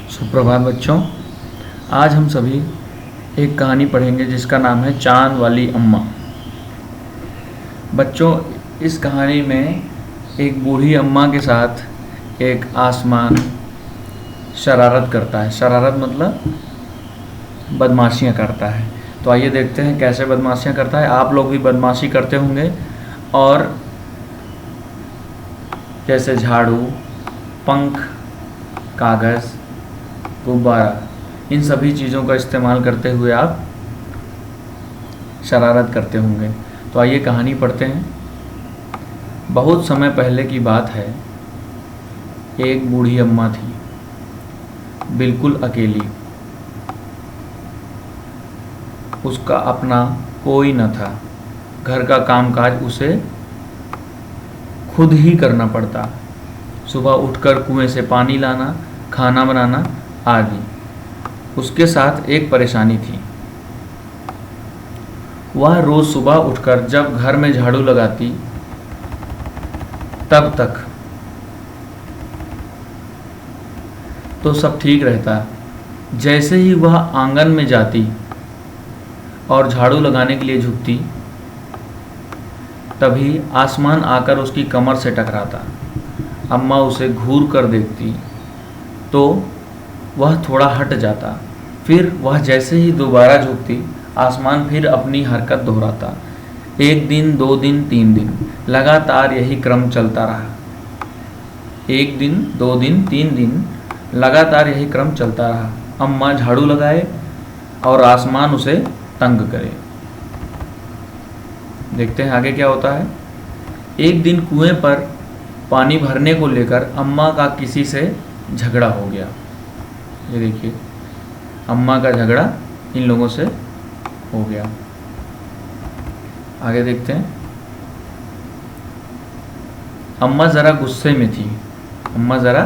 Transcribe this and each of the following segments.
सुप्रभात बच्चों। आज हम सभी एक कहानी पढ़ेंगे जिसका नाम है चांद वाली अम्मा। बच्चों, इस कहानी में एक बूढ़ी अम्मा के साथ एक आसमान शरारत करता है। शरारत मतलब बदमाशियाँ करता है। तो आइए देखते हैं कैसे बदमाशियाँ करता है। आप लोग भी बदमाशी करते होंगे और जैसे झाड़ू, पंख, कागज़, गुब्बारा, इन सभी चीज़ों का इस्तेमाल करते हुए आप शरारत करते होंगे। तो आइए कहानी पढ़ते हैं। बहुत समय पहले की बात है। एक बूढ़ी अम्मा थी, बिल्कुल अकेली। उसका अपना कोई न था। घर का कामकाज उसे खुद ही करना पड़ता। सुबह उठकर कुएं से पानी लाना, खाना बनाना आदि। उसके साथ एक परेशानी थी। वह रोज सुबह उठकर जब घर में झाड़ू लगाती तब तक तो सब ठीक रहता। जैसे ही वह आंगन में जाती और झाड़ू लगाने के लिए झुकती, तभी आसमान आकर उसकी कमर से टकराता। अम्मा उसे घूर कर देखती तो वह थोड़ा हट जाता। फिर वह जैसे ही दोबारा झुकती, आसमान फिर अपनी हरकत दोहराता। एक दिन, 2 दिन, 3 दिन, लगातार यही क्रम चलता रहा। एक दिन, 2 दिन, 3 दिन लगातार यही क्रम चलता रहा। अम्मा झाड़ू लगाए और आसमान उसे तंग करे। देखते हैं आगे क्या होता है। एक दिन कुएं पर पानी भरने को लेकर अम्मा का किसी से झगड़ा हो गया। ये देखिए, अम्मा का झगड़ा इन लोगों से हो गया। आगे देखते हैं। अम्मा ज़रा गुस्से में थी। अम्मा ज़रा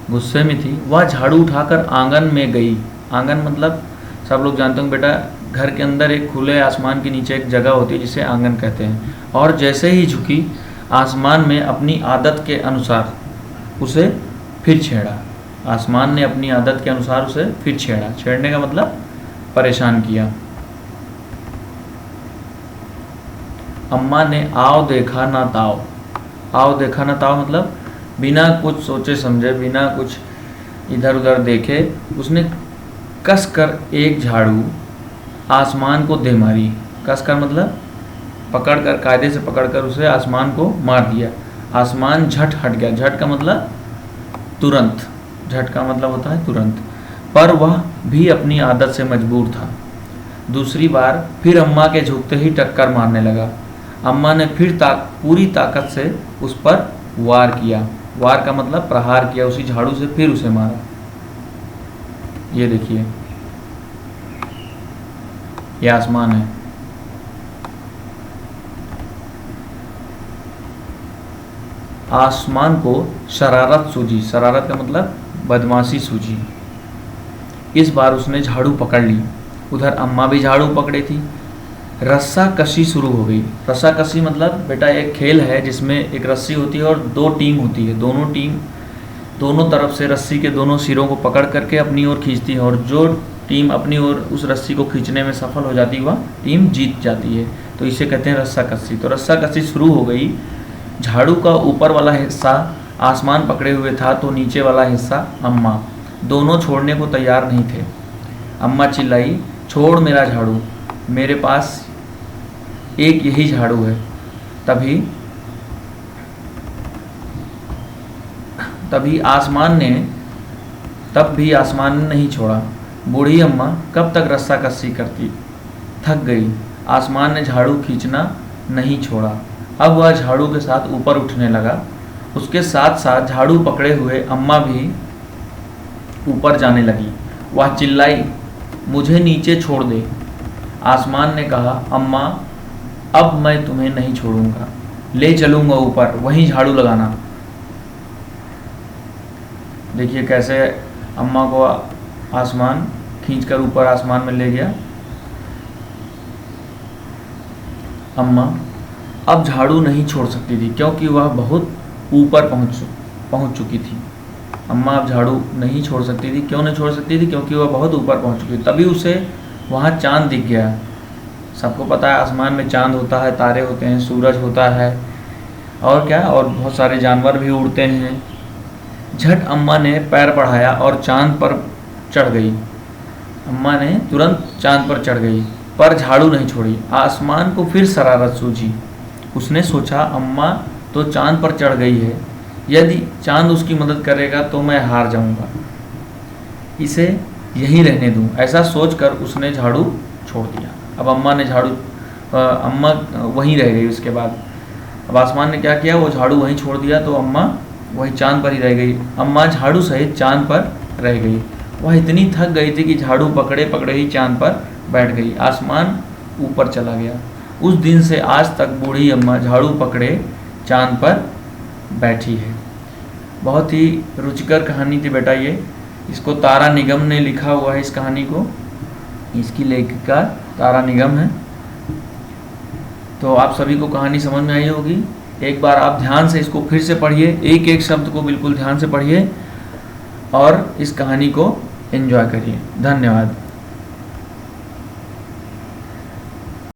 गुस्से में थी। वह झाड़ू उठाकर आंगन में गई। आंगन मतलब सब लोग जानते होंगे बेटा, घर के अंदर एक खुले आसमान के नीचे एक जगह होती है जिसे आंगन कहते हैं। और जैसे ही झुकी, आसमान में अपनी आदत के अनुसार उसे फिर छेड़ा। आसमान ने अपनी आदत के अनुसार उसे फिर छेड़ा। छेड़ने का मतलब परेशान किया। अम्मा ने आओ देखा ना ताओ। आओ देखा ना ताओ मतलब बिना कुछ सोचे समझे, बिना कुछ इधर उधर देखे, उसने कस कर एक झाड़ू आसमान को दे मारी। कस कर मतलब पकड़ कर, कायदे से पकड़ कर उसे आसमान को मार दिया। आसमान झट हट गया। झट का मतलब तुरंत। झट का मतलब होता है तुरंत। पर वह भी अपनी आदत से मजबूर था। दूसरी बार फिर अम्मा के झुकते ही टक्कर मारने लगा। अम्मा ने फिर पूरी ताकत से उस पर वार किया। वार का मतलब प्रहार किया। उसी झाड़ू से फिर उसे मारा। ये देखिए, ये आसमान है। आसमान को शरारत सूझी। शरारत का मतलब बदमाशी सूझी। इस बार उसने झाड़ू पकड़ ली। उधर अम्मा भी झाड़ू पकड़े थी। रस्सा कशी शुरू हो गई। रस्सा कशी मतलब बेटा एक खेल है जिसमें एक रस्सी होती है और 2 टीम होती है। दोनों टीम दोनों तरफ से रस्सी के दोनों सिरों को पकड़ करके अपनी ओर खींचती है, और जो टीम अपनी ओर उस रस्सी को खींचने में सफल हो जाती है वह टीम जीत जाती है। तो इसे कहते हैं रस्सा कसी। तो रस्सा कसी शुरू हो गई। झाड़ू का ऊपर वाला हिस्सा आसमान पकड़े हुए था, तो नीचे वाला हिस्सा अम्मा। दोनों छोड़ने को तैयार नहीं थे। अम्मा चिल्लाई, छोड़ मेरा झाड़ू, मेरे पास एक यही झाड़ू है। तब भी आसमान ने नहीं छोड़ा। बूढ़ी अम्मा कब तक रस्सा कस्सी करती, थक गई। आसमान ने झाड़ू खींचना नहीं छोड़ा। अब वह झाड़ू के साथ ऊपर उठने लगा। उसके साथ साथ झाड़ू पकड़े हुए अम्मा भी ऊपर जाने लगी। वह चिल्लाई, मुझे नीचे छोड़ दे। आसमान ने कहा, अम्मा अब मैं तुम्हें नहीं छोड़ूंगा, ले चलूंगा ऊपर, वहीं झाड़ू लगाना। देखिए कैसे अम्मा को आसमान खींचकर ऊपर आसमान में ले गया। अम्मा अब झाड़ू नहीं छोड़ सकती थी क्योंकि वह बहुत ऊपर पहुंच चुकी थी। अम्मा अब झाड़ू नहीं छोड़ सकती थी। क्यों नहीं छोड़ सकती थी? क्योंकि वह बहुत ऊपर पहुंच चुकी थी। तभी उसे वहाँ चांद दिख गया। सबको पता है आसमान में चांद होता है, तारे होते हैं, सूरज होता है, और क्या, और बहुत सारे जानवर भी उड़ते हैं। झट अम्मा ने पैर बढ़ाया और चांद पर चढ़ गई। अम्मा ने तुरंत चांद पर चढ़ गई, पर झाड़ू नहीं छोड़ी। आसमान को फिर शरारत सूझी। उसने सोचा, अम्मा तो चांद पर चढ़ गई है, यदि चांद उसकी मदद करेगा तो मैं हार जाऊंगा, इसे यहीं रहने दूं। ऐसा सोचकर उसने झाड़ू छोड़ दिया। अब अम्मा ने अम्मा वहीं रह गई। उसके बाद अब आसमान ने क्या किया, वो झाड़ू वहीं छोड़ दिया, तो अम्मा वहीं चांद पर ही रह गई। अम्मा झाड़ू सहित चांद पर रह गई। वह इतनी थक गई थी कि झाड़ू पकड़े पकड़े ही चांद पर बैठ गई। आसमान ऊपर चला गया। उस दिन से आज तक बूढ़ी अम्मा झाड़ू पकड़े चांद पर बैठी है। बहुत ही रुचिकर कहानी थी बेटा ये। इसको तारा निगम ने लिखा हुआ है, इस कहानी को। इसकी लेखिका तारा निगम है। तो आप सभी को कहानी समझ में आई होगी। एक बार आप ध्यान से इसको फिर से पढ़िए, एक एक शब्द को बिल्कुल ध्यान से पढ़िए और इस कहानी को एंजॉय करिए। धन्यवाद।